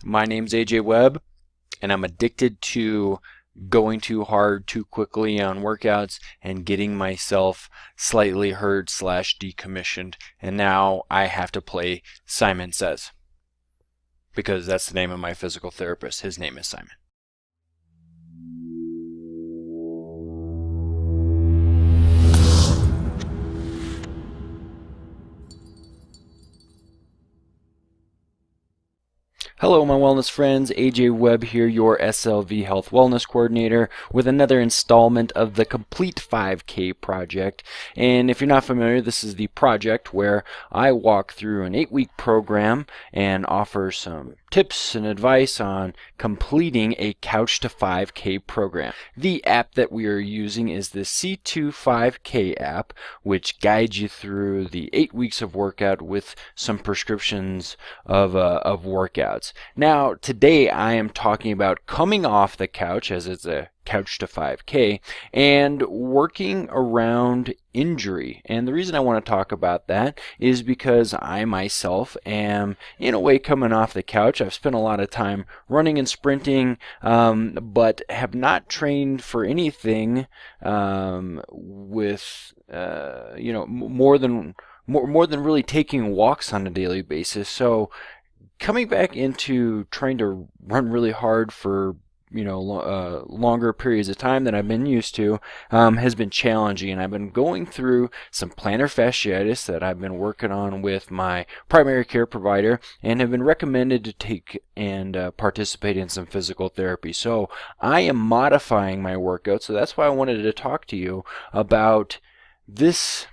My name's AJ Webb, and I'm addicted to going too hard too quickly on workouts and getting myself slightly hurt slash decommissioned. And now I have to play Simon Says because that's the name of my physical therapist. His name is Simon. Hello, my wellness friends. AJ Webb here, your SLV Health Wellness Coordinator, with another installment of the Complete 5K project. And if you're not familiar, this is the project where I walk through an 8-week program and offer some tips and advice on completing a Couch to 5K program. The app that we are using is the C2 5K app, which guides you through the 8 weeks of workout with some prescriptions of workouts. Now, today I am talking about coming off the couch, as it's a Couch to 5K, and working around injury. And the reason I want to talk about that is because I myself am, in a way, coming off the couch. I've spent a lot of time running and sprinting, but have not trained for anything with, more than really taking walks on a daily basis. So coming back into trying to run really hard for longer periods of time than I've been used to has been challenging, and I've been going through some plantar fasciitis that I've been working on with my primary care provider and have been recommended to take and participate in some physical therapy. So I am modifying my workout, so that's why I wanted to talk to you about this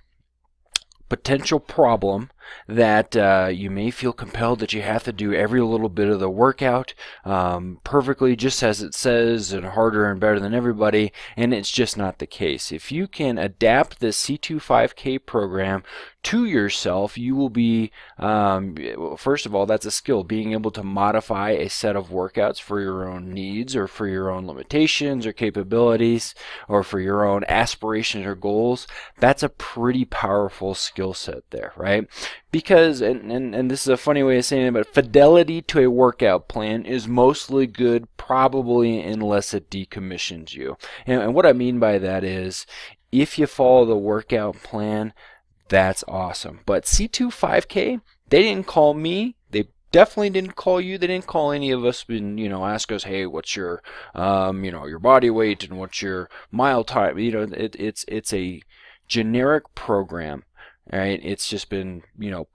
potential problem that you may feel compelled that you have to do every little bit of the workout perfectly, just as it says, and harder and better than everybody, and it's just not the case. If you can adapt the C2 5K program to yourself, you will be, first of all, that's a skill, being able to modify a set of workouts for your own needs or for your own limitations or capabilities or for your own aspirations or goals. That's a pretty powerful skill set there, right? Because, and this is a funny way of saying it, but fidelity to a workout plan is mostly good probably unless it decommissions you. And what I mean by that is, if you follow the workout plan, that's awesome. But C2 5K, they didn't call me. They definitely didn't call you. They didn't call any of us and ask us, hey, what's your your body weight and what's your mile time. It's a generic program. All right, it's just been,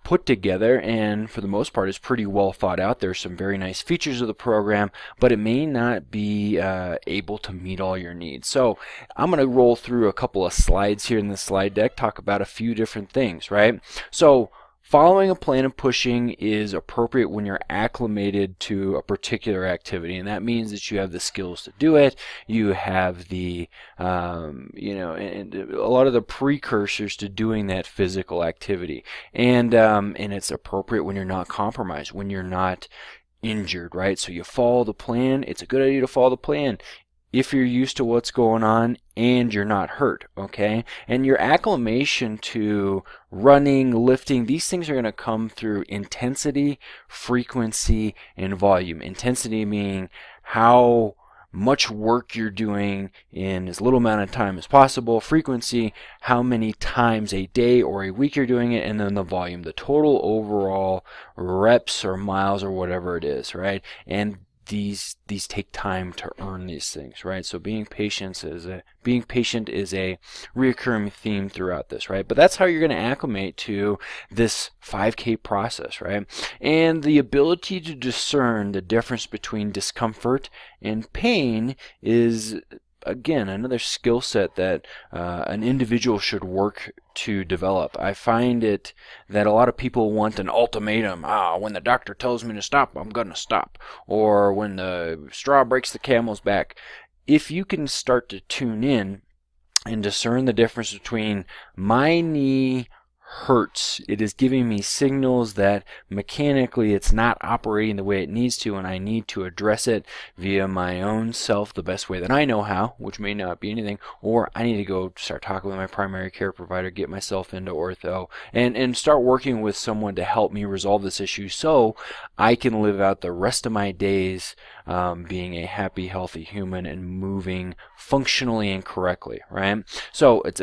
put together, and for the most part, it's pretty well thought out. There's some very nice features of the program, but it may not be able to meet all your needs. So I'm going to roll through a couple of slides here in the slide deck, talk about a few different things, right? So following a plan of pushing is appropriate when you're acclimated to a particular activity, and that means that you have the skills to do it. You have the, and a lot of the precursors to doing that physical activity, and it's appropriate when you're not compromised, when you're not injured, right? So you follow the plan. It's a good idea to follow the plan if you're used to what's going on and you're not hurt, okay? And your acclimation to running, lifting, these things are going to come through intensity, frequency, and volume. Intensity meaning how much work you're doing in as little amount of time as possible. Frequency, how many times a day or a week you're doing it, and then the volume, the total overall reps or miles or whatever it is, right? And these take time to earn these things, right? So being patient is a reoccurring theme throughout this, right? But that's how you're going to acclimate to this 5K process, right? And the ability to discern the difference between discomfort and pain is, again, another skill set that an individual should work to develop. I find it that a lot of people want an ultimatum. When the doctor tells me to stop, I'm going to stop. Or when the straw breaks the camel's back. If you can start to tune in and discern the difference between my knee hurts. It is giving me signals that mechanically it's not operating the way it needs to, and I need to address it via my own self the best way that I know how, which may not be anything, or I need to go start talking with my primary care provider, get myself into ortho, and start working with someone to help me resolve this issue so I can live out the rest of my days being a happy, healthy human and moving functionally and correctly, right? So it's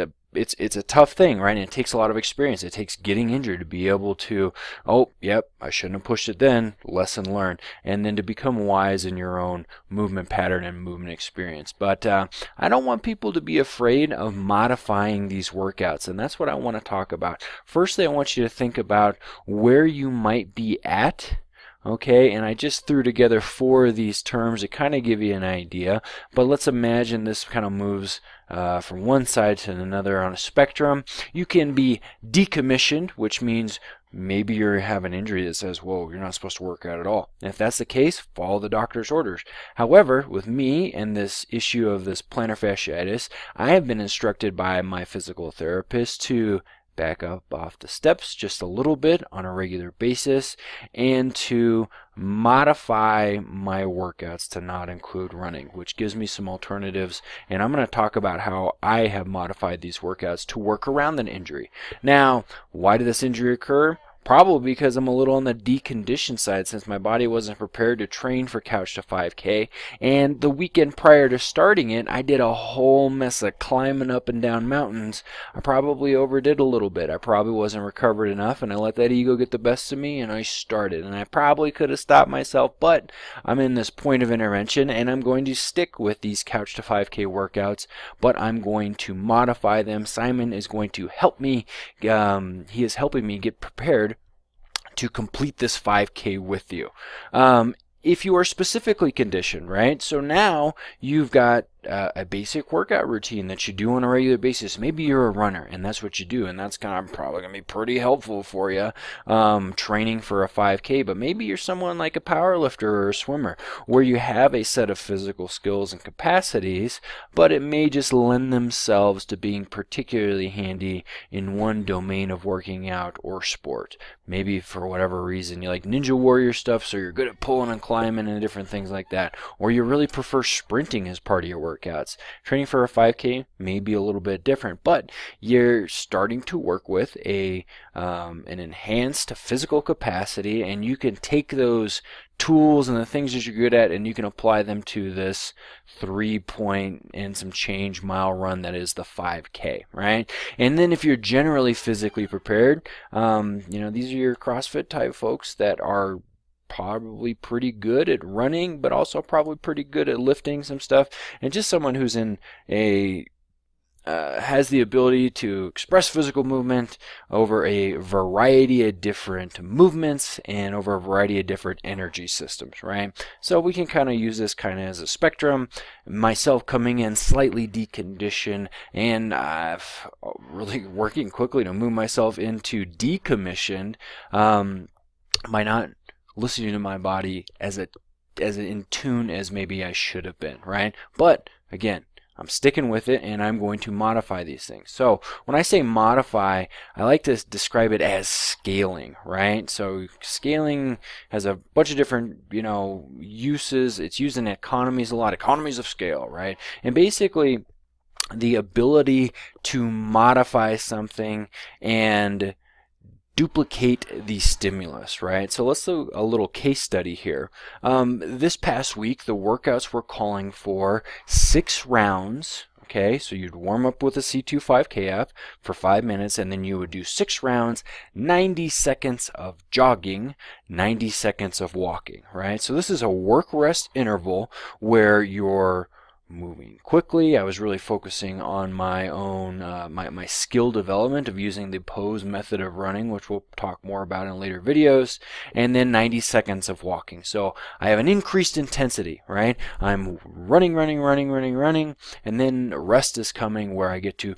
a tough thing, right? And it takes a lot of experience. It takes getting injured to be able to, oh, yep, I shouldn't have pushed it then, lesson learned, and then to become wise in your own movement pattern and movement experience. But I don't want people to be afraid of modifying these workouts, and that's what I want to talk about. Firstly, I want you to think about where you might be at. Okay, and I just threw together 4 of these terms to kind of give you an idea, but let's imagine this kind of moves from one side to another on a spectrum. You can be decommissioned, which means maybe you have an injury that says, whoa, you're not supposed to work out at all. And if that's the case, follow the doctor's orders. However, with me and this issue of this plantar fasciitis, I have been instructed by my physical therapist to back up off the steps just a little bit on a regular basis and to modify my workouts to not include running, which gives me some alternatives, and I'm going to talk about how I have modified these workouts to work around an injury. Now, why did this injury occur? Probably because I'm a little on the deconditioned side since my body wasn't prepared to train for Couch to 5K. And the weekend prior to starting it, I did a whole mess of climbing up and down mountains. I probably overdid a little bit. I probably wasn't recovered enough, and I let that ego get the best of me, and I started. And I probably could have stopped myself, but I'm in this point of intervention, and I'm going to stick with these Couch to 5K workouts, but I'm going to modify them. Simon is going to help me. He is helping me get prepared to complete this 5K with you. If you are specifically conditioned, right? So now you've got a basic workout routine that you do on a regular basis. Maybe you're a runner and that's what you do, and that's kind of probably going to be pretty helpful for you training for a 5K. But maybe you're someone like a power lifter or a swimmer where you have a set of physical skills and capacities, but it may just lend themselves to being particularly handy in one domain of working out or sport. Maybe for whatever reason you like Ninja Warrior stuff, so you're good at pulling and climbing and different things like that, or you really prefer sprinting as part of your workouts. Training for a 5K may be a little bit different, but you're starting to work with an enhanced physical capacity, and you can take those tools and the things that you're good at and you can apply them to this 3 point and some change mile run that is the 5K, right? And then if you're generally physically prepared, these are your CrossFit type folks that are probably pretty good at running, but also probably pretty good at lifting some stuff, and just someone who's in a has the ability to express physical movement over a variety of different movements and over a variety of different energy systems, right? So we can kind of use this kind of as a spectrum. Myself coming in slightly deconditioned and really working quickly to move myself into decommissioned, by not listening to my body as in tune as maybe I should have been, right? But again, I'm sticking with it and I'm going to modify these things. So when I say modify, I like to describe it as scaling, right? So scaling has a bunch of different, uses. It's used in economies a lot, economies of scale, right? And basically the ability to modify something and duplicate the stimulus, right? So let's do a little case study here. This past week, the workouts were calling for 6 rounds. Okay, so you'd warm up with a C2 5KF for 5 minutes, and then you would do 6 rounds, 90 seconds of jogging, 90 seconds of walking, right? So this is a work-rest interval where you're moving quickly. I was really focusing on my own my skill development of using the pose method of running, which we'll talk more about in later videos, and then 90 seconds of walking. So I have an increased intensity, right? I'm running, and then rest is coming where I get to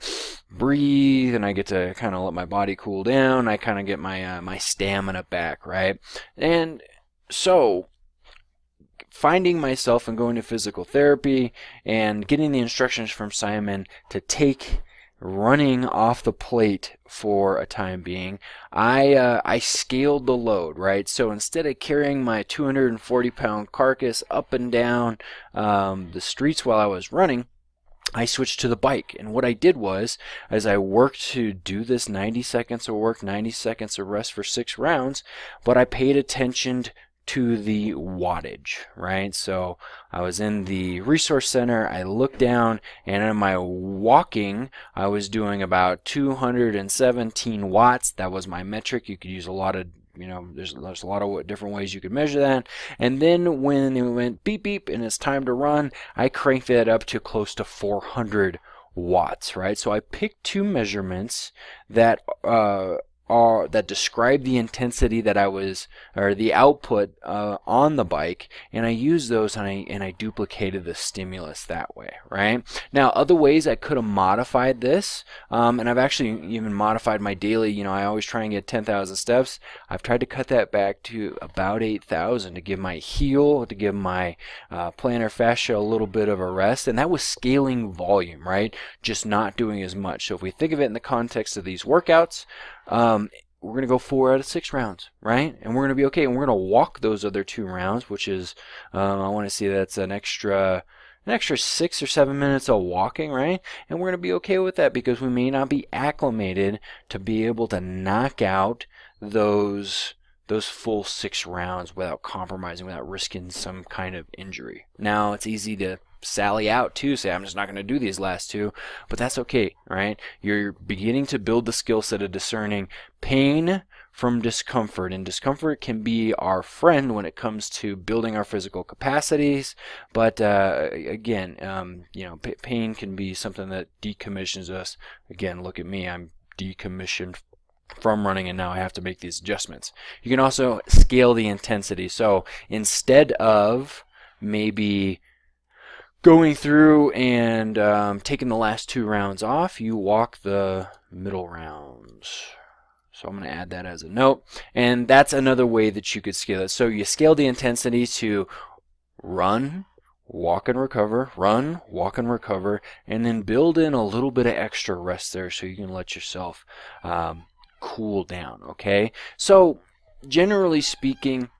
breathe and I get to kind of let my body cool down. I kind of get my my stamina back, right? And so finding myself and going to physical therapy and getting the instructions from Simon to take running off the plate for a time being, I scaled the load, right? So instead of carrying my 240-pound carcass up and down the streets while I was running, I switched to the bike. And what I did was, as I worked to do this 90 seconds of work, 90 seconds of rest for 6 rounds, but I paid attention to the wattage, right? So I was in the resource center, I looked down, and in my walking, I was doing about 217 watts. That was my metric. You could use a lot of, there's a lot of different ways you could measure that. And then when it went beep beep and it's time to run, I cranked that up to close to 400 watts, right? So I picked 2 measurements that that describe the intensity that I was, or the output on the bike, and I used those, and I duplicated the stimulus that way, right? Now, other ways I could have modified this, and I've actually even modified my daily. I always try and get 10,000 steps. I've tried to cut that back to about 8,000 to give my heel, to give my plantar fascia a little bit of a rest, and that was scaling volume, right? Just not doing as much. So if we think of it in the context of these workouts, we're going to go 4 out of 6 rounds, right? And we're going to be okay. And we're going to walk those other 2 rounds, which is, I want to see that's an extra 6 or 7 minutes of walking, right? And we're going to be okay with that because we may not be acclimated to be able to knock out those full 6 rounds without compromising, without risking some kind of injury. Now, it's easy to sally out too, say I'm just not going to do these last 2, but that's okay, right? You're beginning to build the skill set of discerning pain from discomfort, and discomfort can be our friend when it comes to building our physical capacities, but again, pain can be something that decommissions us. Again, look at me, I'm decommissioned from running, and now I have to make these adjustments. You can also scale the intensity. So instead of maybe going through and taking the last 2 rounds off, you walk the middle rounds. So I'm going to add that as a note. And that's another way that you could scale it. So you scale the intensity to run, walk and recover, run, walk and recover, and then build in a little bit of extra rest there so you can let yourself cool down, okay? So generally speaking,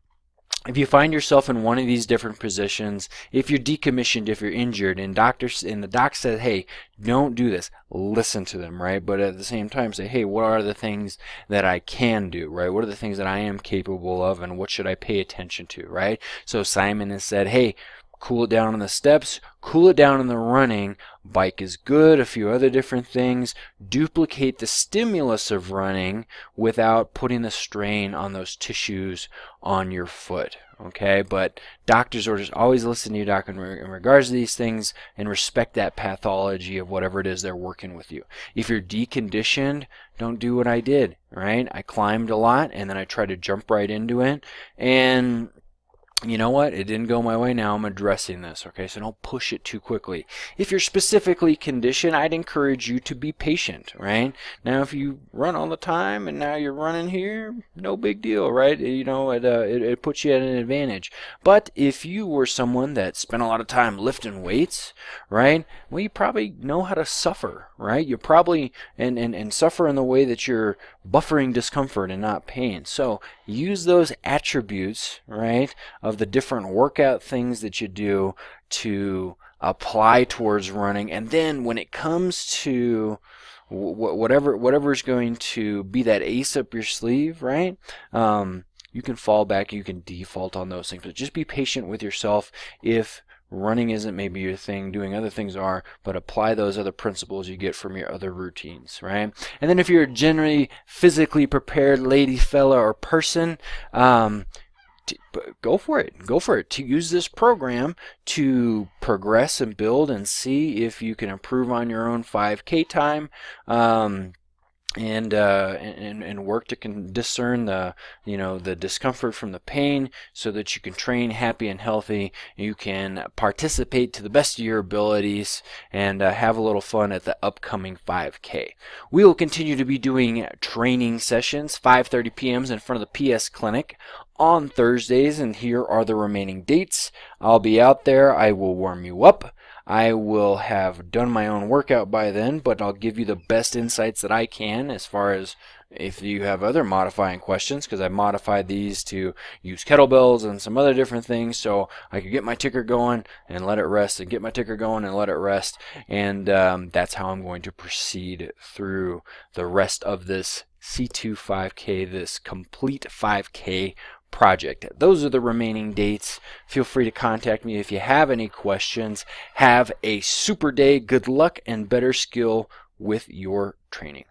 if you find yourself in one of these different positions, if you're decommissioned, if you're injured, and the doc says, hey, don't do this, listen to them, right? But at the same time say, hey, what are the things that I can do, right? What are the things that I am capable of, and what should I pay attention to, right? So Simon has said, hey, cool it down on the steps, cool it down in the running, bike is good, a few other different things, duplicate the stimulus of running without putting the strain on those tissues on your foot, okay? But doctor's orders, always listen to your doc in regards to these things and respect that pathology of whatever it is they're working with you. If you're deconditioned, don't do what I did, right? I climbed a lot and then I tried to jump right into it, and you know what? It didn't go my way. Now I'm addressing this, okay? So don't push it too quickly. If you're specifically conditioned, I'd encourage you to be patient, right? Now, if you run all the time and now you're running here, no big deal, right? It puts you at an advantage. But if you were someone that spent a lot of time lifting weights, right? Well, you probably know how to suffer, right? You probably and suffer in the way that you're buffering discomfort and not pain. So use those attributes, right, of the different workout things that you do to apply towards running. And then when it comes to whatever is going to be that ace up your sleeve, right, you can fall back, you can default on those things. But just be patient with yourself. If running isn't maybe your thing, doing other things are, but apply those other principles you get from your other routines, right? And then if you're generally physically prepared lady, fella, or person, go for it. To use this program to progress and build and see if you can improve on your own 5K time, and work to discern the discomfort from the pain, so that you can train happy and healthy. You can participate to the best of your abilities and have a little fun at the upcoming 5K. We will continue to be doing training sessions, 5:30 p.m. in front of the PS Clinic on Thursdays, and here are the remaining dates. I'll be out there. I will warm you up. I will have done my own workout by then, but I'll give you the best insights that I can as far as if you have other modifying questions, because I modified these to use kettlebells and some other different things so I could get my ticker going and let it rest, and get my ticker going and let it rest. And that's how I'm going to proceed through the rest of this C2 5K, this complete 5K project. Those are the remaining dates. Feel free to contact me if you have any questions. Have a super day. Good luck and better skill with your training.